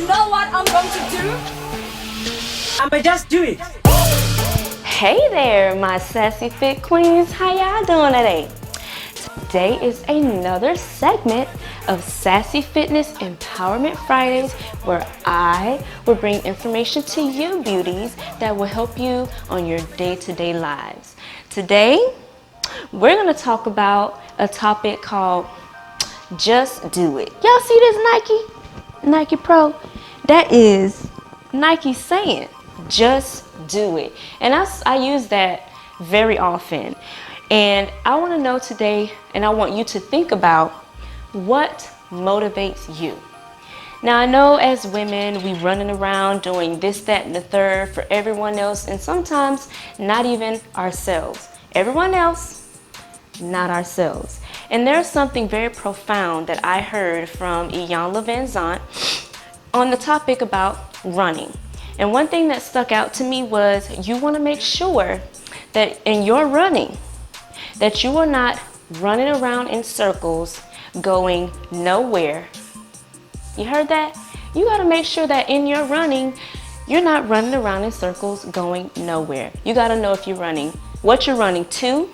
know what I'm going to do? I'ma just do it. Hey there, my sassy fit queens. How y'all doing today? Today is another segment of Sassy Fitness Empowerment Fridays, where I will bring information to you beauties that will help you on your day-to-day lives. Today, we're gonna talk about a topic called Just Do It. Y'all see this Nike Pro? That is Nike saying, just do it. And I use that very often. And I want to know today, and I want you to think about what motivates you. Now, I know as women, we running around doing this, that, and the third for everyone else, and sometimes not even ourselves. Everyone else, not ourselves. And there's something very profound that I heard from Iyanla Van Zant on the topic about running. And one thing that stuck out to me was you want to make sure that in your running, that you are not running around in circles going nowhere. You heard that? You got to make sure that in your running, you're not running around in circles going nowhere. You got to know if you're running, what you're running to,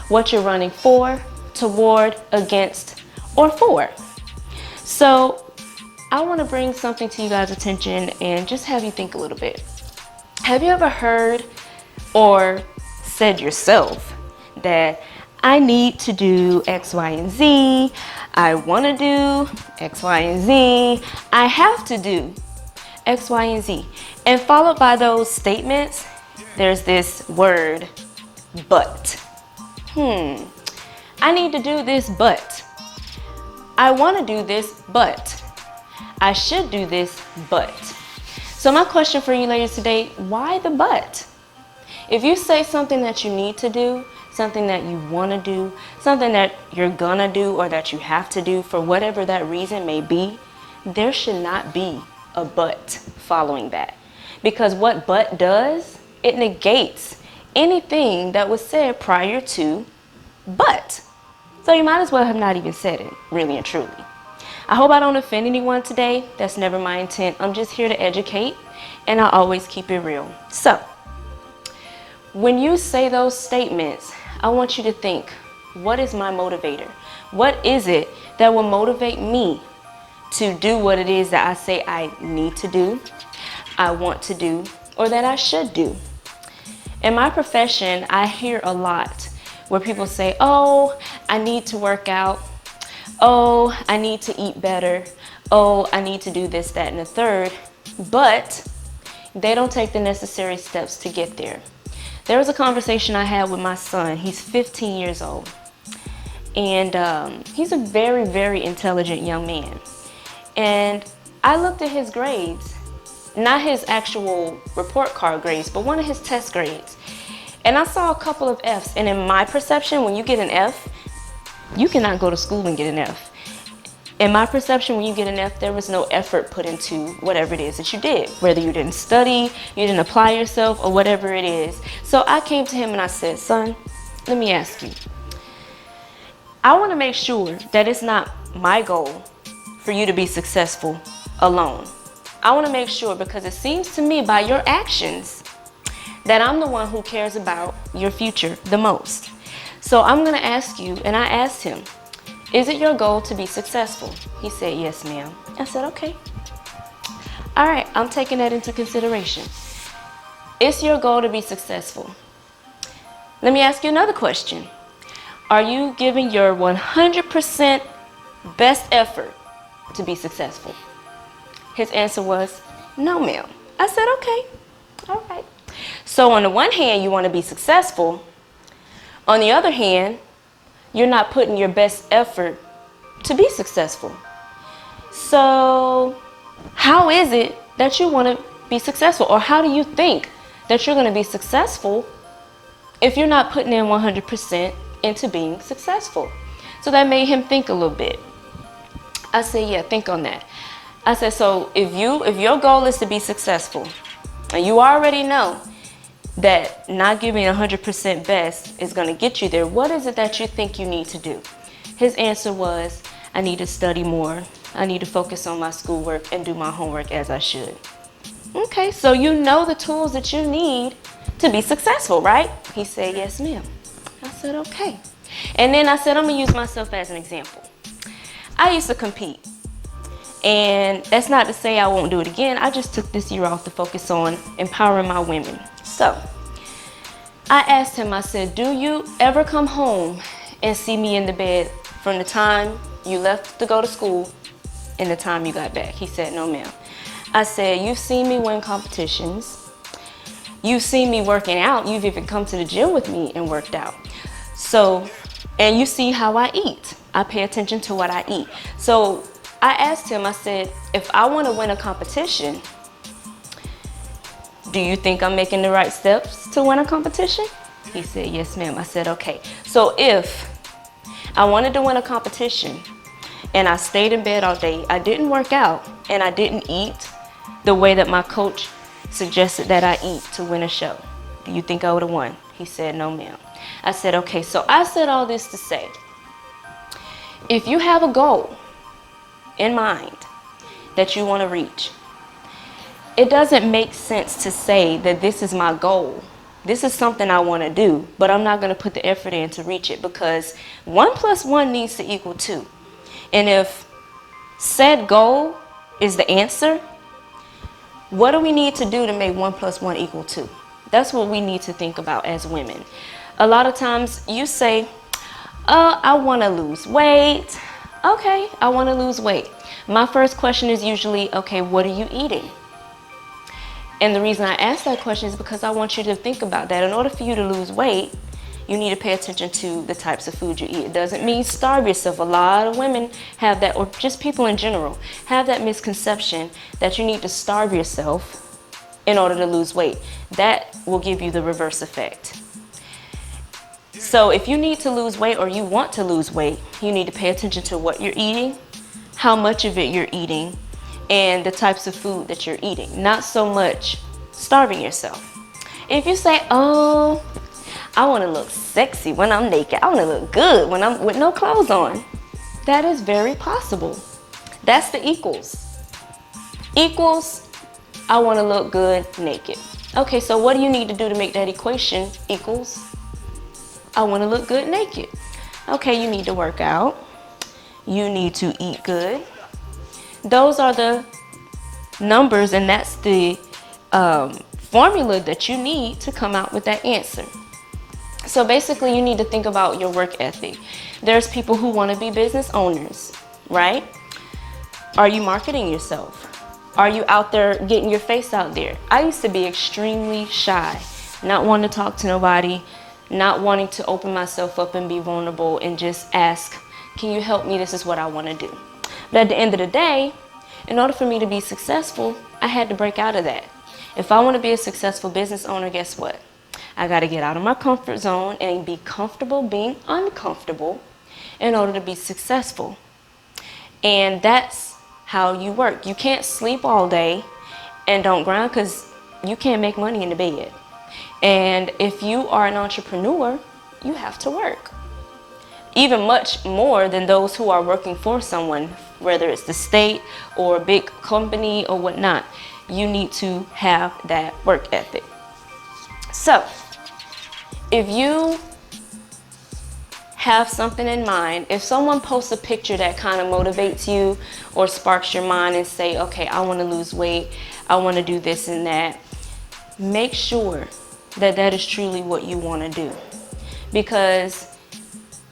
what you're running for, toward, against, or for. So I want to bring something to you guys' attention and just have you think a little bit. Have you ever heard or said yourself that I need to do X, Y, and Z, I want to do X, Y, and Z, I have to do X, Y, and Z. And followed by those statements, there's this word, but. I need to do this, but. I want to do this, but. I should do this, but. So my question for you ladies today, why the but? If you say something that you need to do, something that you want to do, something that you're gonna do or that you have to do for whatever that reason may be, there should not be a but following that. Because what but does, it negates anything that was said prior to but. So you might as well have not even said it, really and truly. I hope I don't offend anyone today. That's never my intent. I'm just here to educate, and I always keep it real. So when you say those statements, I want you to think, what is my motivator? What is it that will motivate me to do what it is that I say I need to do, I want to do, or that I should do? In my profession, I hear a lot where people say, oh, I need to work out. Oh, I need to eat better. Oh, I need to do this, that, and the third. But they don't take the necessary steps to get there. There was a conversation I had with my son. He's 15 years old. And he's a very, very intelligent young man. And I looked at his grades, not his actual report card grades, but one of his test grades. And I saw a couple of F's. And in my perception, when you get an F, you cannot go to school and get an F. In my perception, when you get an F, there was no effort put into whatever it is that you did, whether you didn't study, you didn't apply yourself, or whatever it is. So I came to him and I said, son, let me ask you. I want to make sure that it's not my goal for you to be successful alone. I want to make sure, because it seems to me by your actions that I'm the one who cares about your future the most. So I'm going to ask you, and I asked him, is it your goal to be successful? He said, yes, ma'am. I said, okay. All right, I'm taking that into consideration. It's your goal to be successful. Let me ask you another question. Are you giving your 100% best effort to be successful? His answer was, no, ma'am. I said, okay, all right. So on the one hand, you want to be successful. On the other hand, you're not putting your best effort to be successful. So how is it that you want to be successful? Or how do you think that you're going to be successful if you're not putting in 100% into being successful? So that made him think a little bit. I said, yeah, think on that. I said, so if your goal is to be successful, and you already know that not giving 100% best is going to get you there, what is it that you think you need to do? His answer was, I need to study more. I need to focus on my schoolwork and do my homework as I should. Okay, so you know the tools that you need to be successful, right? He said, yes, ma'am. I said, okay. And then I said, I'm gonna use myself as an example. I used to compete. And that's not to say I won't do it again. I just took this year off to focus on empowering my women. So I asked him, I said, do you ever come home and see me in the bed from the time you left to go to school and the time you got back? He said, no, ma'am. I said, you've seen me win competitions. You've seen me working out. You've even come to the gym with me and worked out. So, and you see how I eat. I pay attention to what I eat. So I asked him, I said, if I want to win a competition, do you think I'm making the right steps to win a competition? He said, yes, ma'am. I said, okay. So if I wanted to win a competition and I stayed in bed all day, I didn't work out, and I didn't eat the way that my coach suggested that I eat to win a show, do you think I would have won? He said, no, ma'am. I said, okay. So I said all this to say, if you have a goal in mind that you want to reach, it doesn't make sense to say that this is my goal. This is something I want to do, but I'm not going to put the effort in to reach it, because 1 + 1 needs to equal 2. And if said goal is the answer, what do we need to do to make 1 + 1 equal 2? That's what we need to think about as women. A lot of times you say, I want to lose weight. Okay, I want to lose weight. My first question is usually, okay, what are you eating? And the reason I ask that question is because I want you to think about that. In order for you to lose weight, you need to pay attention to the types of food you eat. It doesn't mean starve yourself. A lot of women have that, or just people in general, have that misconception that you need to starve yourself in order to lose weight. That will give you the reverse effect. So if you need to lose weight, or you want to lose weight, you need to pay attention to what you're eating, how much of it you're eating, and the types of food that you're eating. Not so much starving yourself. If you say, oh, I want to look sexy when I'm naked, I want to look good when I'm with no clothes on, that is very possible. That's the equals. Equals, I want to look good naked. Okay, so what do you need to do to make that equation equals I want to look good naked? Okay, you need to work out. You need to eat good. Those are the numbers, and that's the formula that you need to come out with that answer. So basically, you need to think about your work ethic. There's people who want to be business owners, right? Are you marketing yourself? Are you out there getting your face out there? I used to be extremely shy, not wanting to talk to nobody, not wanting to open myself up and be vulnerable and just ask, can you help me? This is what I want to do. But at the end of the day, in order for me to be successful, I had to break out of that. If I want to be a successful business owner, guess what? I got to get out of my comfort zone and be comfortable being uncomfortable in order to be successful. And that's how you work. You can't sleep all day and don't grind, because you can't make money in the bed. And if you are an entrepreneur, you have to work. Even much more than those who are working for someone, whether it's the state or a big company or whatnot. You need to have that work ethic. So, if you have something in mind, if someone posts a picture that kind of motivates you or sparks your mind and say, okay, I want to lose weight, I want to do this and that, make sure that that is truly what you want to do. Because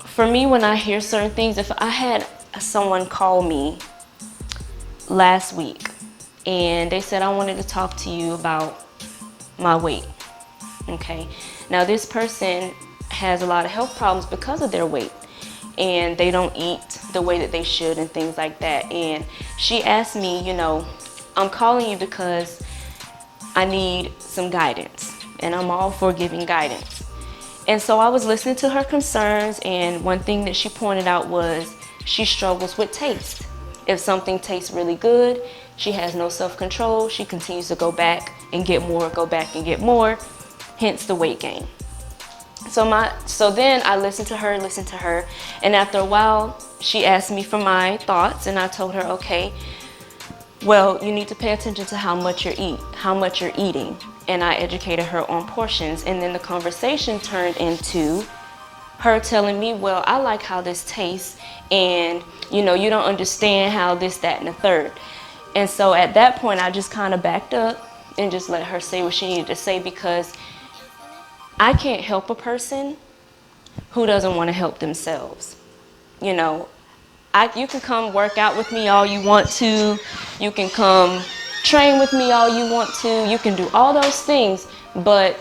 for me, when I hear certain things, if I had someone call me last week and they said, I wanted to talk to you about my weight. Okay, now this person has a lot of health problems because of their weight, and they don't eat the way that they should and things like that. And she asked me, you know, I'm calling you because I need some guidance, and I'm all for giving guidance. And so I was listening to her concerns, and one thing that she pointed out was she struggles with taste. If something tastes really good, she has no self-control. She continues to go back and get more, go back and get more, hence the weight gain. So then I listened to her, and after a while, she asked me for my thoughts, and I told her, okay, well, you need to pay attention to how much you're eating. And I educated her on portions. And then the conversation turned into her telling me, well, I like how this tastes, and you don't understand how this, that, and the third. And so at that point, I just kind of backed up and just let her say what she needed to say, because I can't help a person who doesn't want to help themselves. You can come work out with me all you want to. You can come train with me all you want to. You can do all those things, but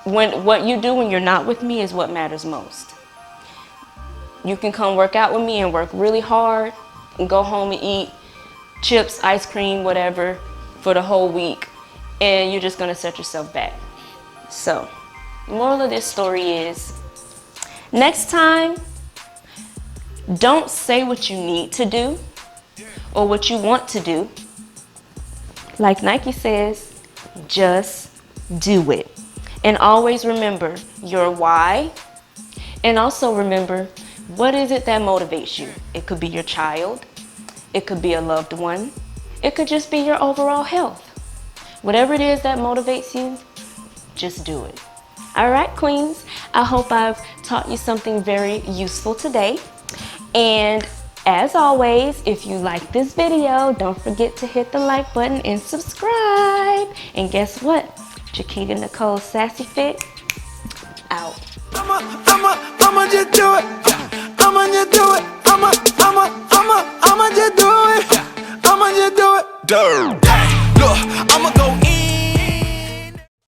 what you do when you're not with me is what matters most. You can come work out with me and work really hard and go home and eat chips, ice cream, whatever for the whole week, and you're just gonna set yourself back. So, the moral of this story is, next time, don't say what you need to do or what you want to do. Like Nike says, just do it. And always remember your why, and also remember, what is it that motivates you? It could be your child, it could be a loved one, it could just be your overall health. Whatever it is that motivates you, just do it. All right, queens, I hope I've taught you something very useful today. And as always, if you like this video, don't forget to hit the like button and subscribe. And guess what? Chiquita Nicole Sassy Fit out. I'ma just do it. I'ma just do it. I'ma just do it. I'ma just do it. Look,